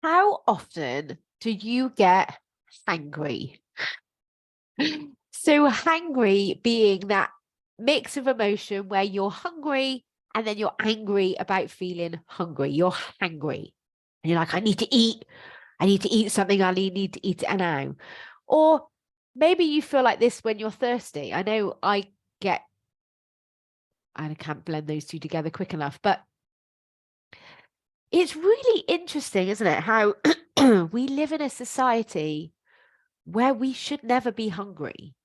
How often do you get hangry? So hangry being that mix of emotion where you're hungry and then you're angry about feeling hungry. You're hangry. And you're like, I need to eat. I need to eat something. I need to eat it now. Or maybe you feel like this when you're thirsty. I know I can't blend those two together quick enough, but it's really interesting, isn't it? How we live in a society where we should never be hungry,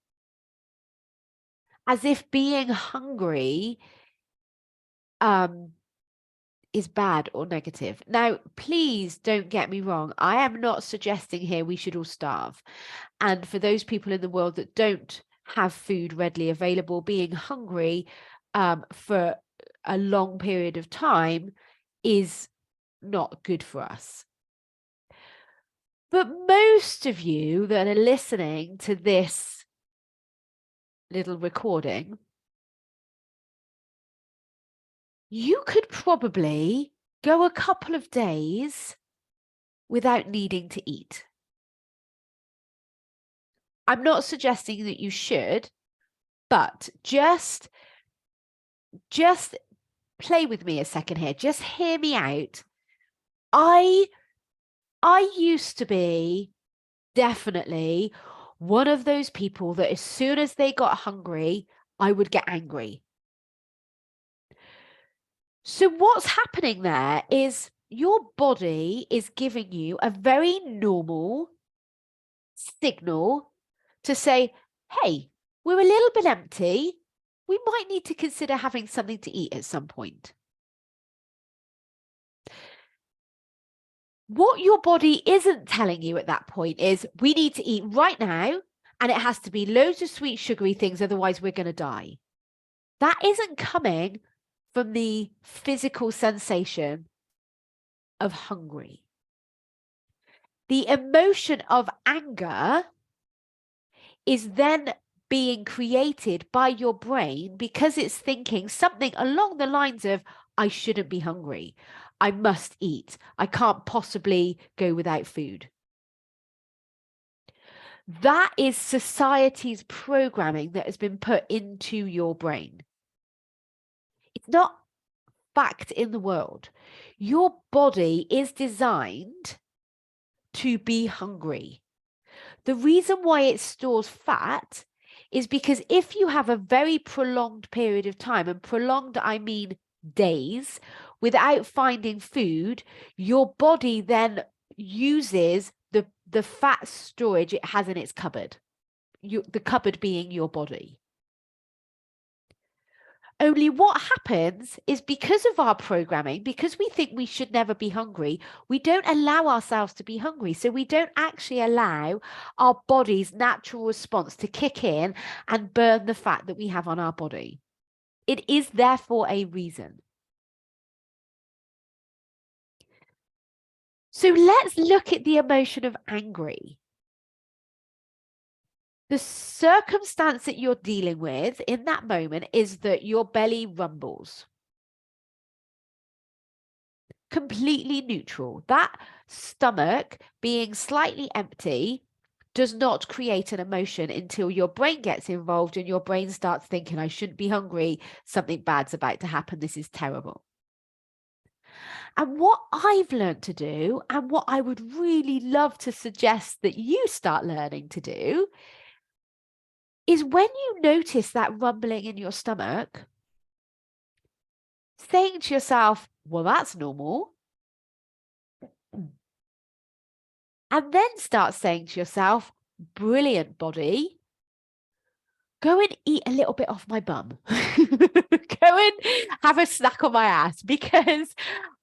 as if being hungry is bad or negative. Now, please don't get me wrong. I am not suggesting here we should all starve. And for those people in the world that don't have food readily available, being hungry for a long period of time is not good for us. But most of you that are listening to this little recording, you could probably go a couple of days without needing to eat. I'm not suggesting that you should, but just play with me a second here. Just hear me out. I used to be definitely one of those people that as soon as they got hungry, I would get angry. So what's happening there is your body is giving you a very normal signal to say, hey, we're a little bit empty. We might need to consider having something to eat at some point. What your body isn't telling you at that point is we need to eat right now, and it has to be loads of sweet, sugary things, otherwise we're going to die. That isn't coming from the physical sensation of hungry. The emotion of anger is then being created by your brain because it's thinking something along the lines of, I shouldn't be hungry. I must eat. I can't possibly go without food. That is society's programming that has been put into your brain. It's not fact in the world. Your body is designed to be hungry. The reason why it stores fat is because if you have a very prolonged period of time, and prolonged, I mean days, without finding food, your body then uses the fat storage it has in its cupboard, the cupboard being your body. Only what happens is because of our programming, because we think we should never be hungry, we don't allow ourselves to be hungry. So we don't actually allow our body's natural response to kick in and burn the fat that we have on our body. It is therefore a reason. So let's look at the emotion of angry. The circumstance that you're dealing with in that moment is that your belly rumbles. Completely neutral. That stomach being slightly empty does not create an emotion until your brain gets involved and your brain starts thinking, I shouldn't be hungry. Something bad's about to happen. This is terrible. And what I've learned to do, and what I would really love to suggest that you start learning to do, is when you notice that rumbling in your stomach, saying to yourself, well, that's normal. And then start saying to yourself, brilliant body, go and eat a little bit off my bum. Go and have a snack on my ass because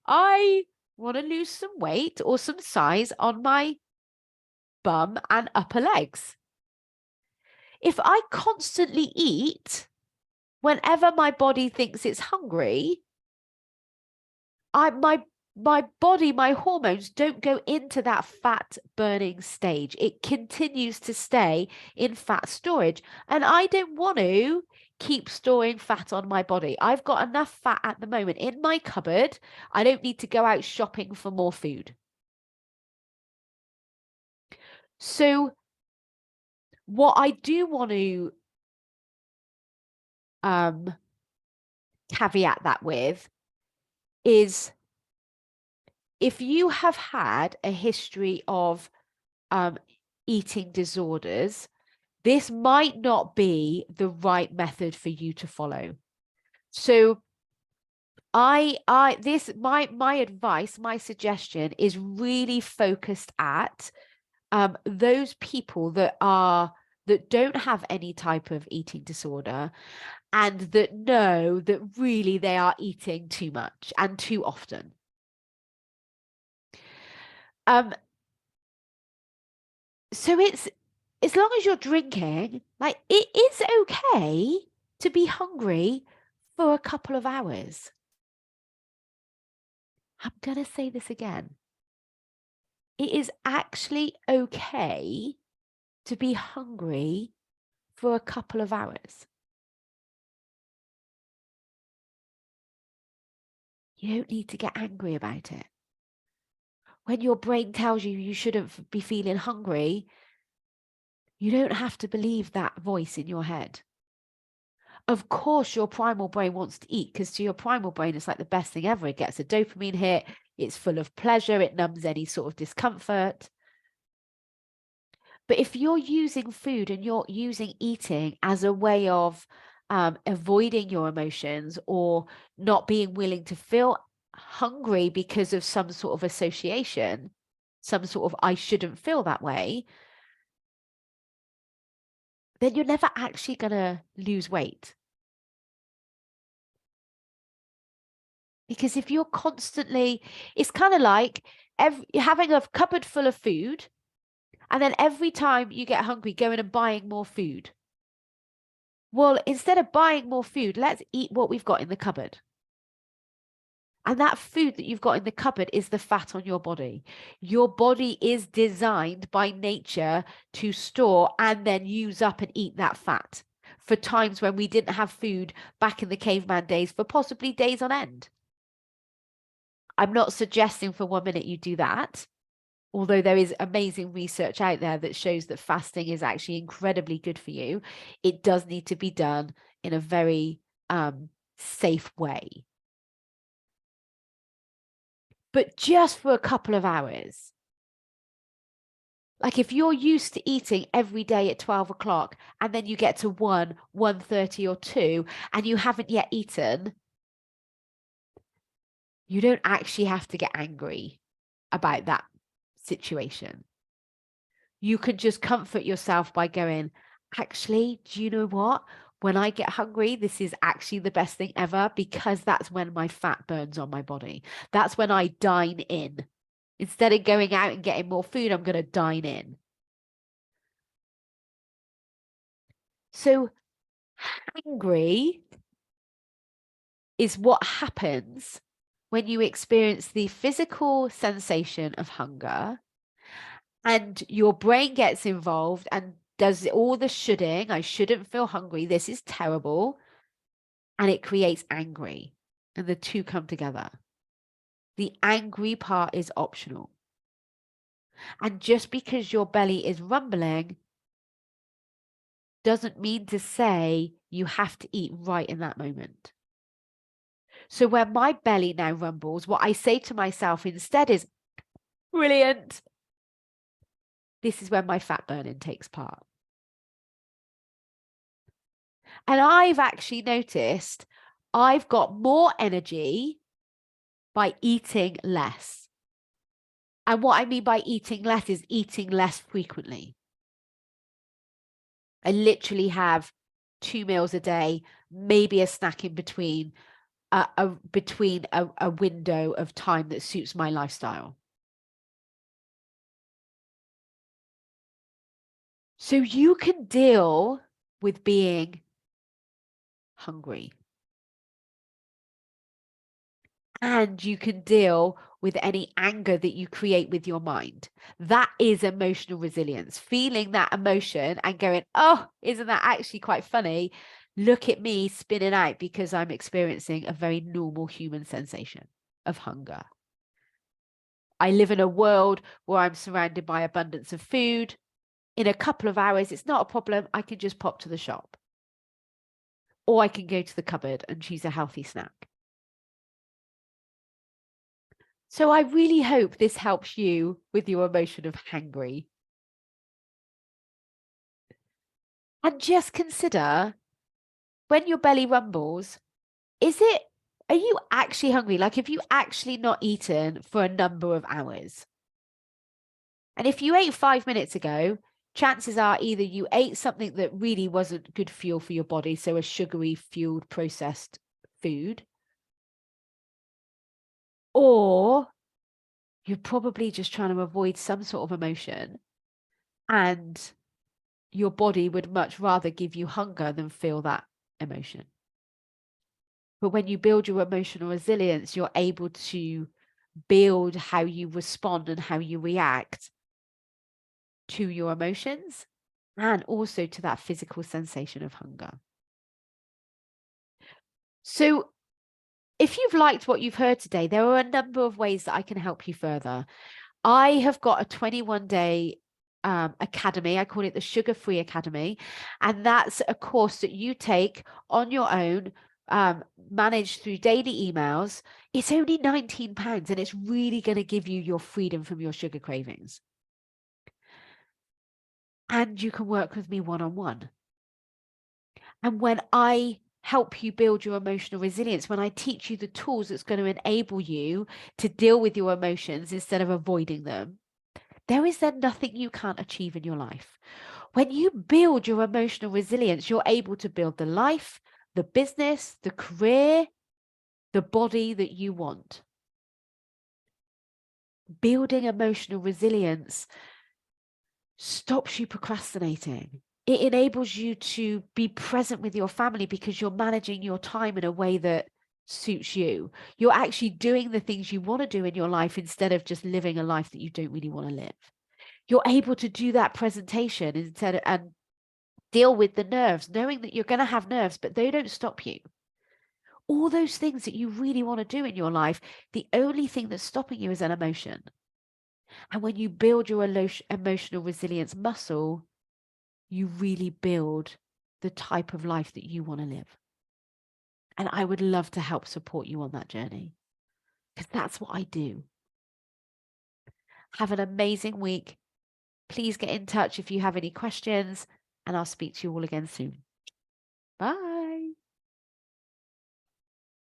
I want to lose some weight or some size on my bum and upper legs. If I constantly eat whenever my body thinks it's hungry, my body, my hormones don't go into that fat burning stage. It continues to stay in fat storage. And I don't want to keep storing fat on my body. I've got enough fat at the moment in my cupboard. I don't need to go out shopping for more food. So what I do want to caveat that with is, if you have had a history of eating disorders, this might not be the right method for you to follow. So my advice, my suggestion is really focused at those people that don't have any type of eating disorder, and that know that really they are eating too much and too often. So it's, as long as you're drinking, like, it is okay to be hungry for a couple of hours. I'm going to say this again. It is actually okay to be hungry for a couple of hours. You don't need to get angry about it. When your brain tells you you shouldn't be feeling hungry, you don't have to believe that voice in your head. Of course, your primal brain wants to eat, because to your primal brain, it's like the best thing ever. It gets a dopamine hit. It's full of pleasure. It numbs any sort of discomfort. But if you're using food and you're using eating as a way of avoiding your emotions, or not being willing to feel hungry because of some sort of association, some sort of I shouldn't feel that way, then you're never actually going to lose weight. Because if you're constantly, it's kind of like having a cupboard full of food, and then every time you get hungry, going and buying more food. Well, instead of buying more food, let's eat what we've got in the cupboard. And that food that you've got in the cupboard is the fat on your body. Your body is designed by nature to store and then use up and eat that fat for times when we didn't have food back in the caveman days, for possibly days on end. I'm not suggesting for 1 minute you do that, although there is amazing research out there that shows that fasting is actually incredibly good for you. It does need to be done in a very safe way. But just for a couple of hours. Like, if you're used to eating every day at 12 o'clock, and then you get to 1:30 or 2, and you haven't yet eaten, you don't actually have to get angry about that situation. You can just comfort yourself by going, actually, do you know what? When I get hungry, this is actually the best thing ever, because that's when my fat burns on my body. That's when I dine in. Instead of going out and getting more food, I'm going to dine in. So hangry is what happens when you experience the physical sensation of hunger, and your brain gets involved and does all the shoulding. I shouldn't feel hungry. This is terrible. And it creates angry. And the two come together. The angry part is optional. And just because your belly is rumbling doesn't mean to say you have to eat right in that moment. So when my belly now rumbles, what I say to myself instead is, brilliant. This is when my fat burning takes part. And I've actually noticed I've got more energy by eating less. And what I mean by eating less is eating less frequently. I literally have 2 meals a day, maybe a snack in between, a window of time that suits my lifestyle. So you can deal with being hungry. And you can deal with any anger that you create with your mind. That is emotional resilience. Feeling that emotion and going, oh, isn't that actually quite funny? Look at me spinning out because I'm experiencing a very normal human sensation of hunger. I live in a world where I'm surrounded by abundance of food. in a couple of hours, it's not a problem. I can just pop to the shop. Or I can go to the cupboard and choose a healthy snack. So I really hope this helps you with your emotion of hangry. And just consider, when your belly rumbles, are you actually hungry? Like, have you actually not eaten for a number of hours? And if you ate 5 minutes ago, chances are either you ate something that really wasn't good fuel for your body, so a sugary fueled processed food, or you're probably just trying to avoid some sort of emotion, and your body would much rather give you hunger than feel that emotion. But when you build your emotional resilience, you're able to build how you respond and how you react to your emotions and also to that physical sensation of hunger. So if you've liked what you've heard today, there are a number of ways that I can help you further. I have got a 21-day academy. I call it the Sugar Free Academy. And that's a course that you take on your own, managed through daily emails. It's only £19 and it's really going to give you your freedom from your sugar cravings. And you can work with me one-on-one. And when I help you build your emotional resilience, when I teach you the tools that's going to enable you to deal with your emotions instead of avoiding them, there is then nothing you can't achieve in your life. When you build your emotional resilience, you're able to build the life, the business, the career, the body that you want. Building emotional resilience stops you procrastinating. It enables you to be present with your family because you're managing your time in a way that suits you. You're actually doing the things you want to do in your life instead of just living a life that you don't really want to live. You're able to do that presentation instead of, and deal with the nerves, knowing that you're going to have nerves, but they don't stop you. All those things that you really want to do in your life, the only thing that's stopping you is an emotion. And when you build your emotional resilience muscle, you really build the type of life that you want to live. And I would love to help support you on that journey because that's what I do. Have an amazing week. Please get in touch if you have any questions, and I'll speak to you all again soon. Bye.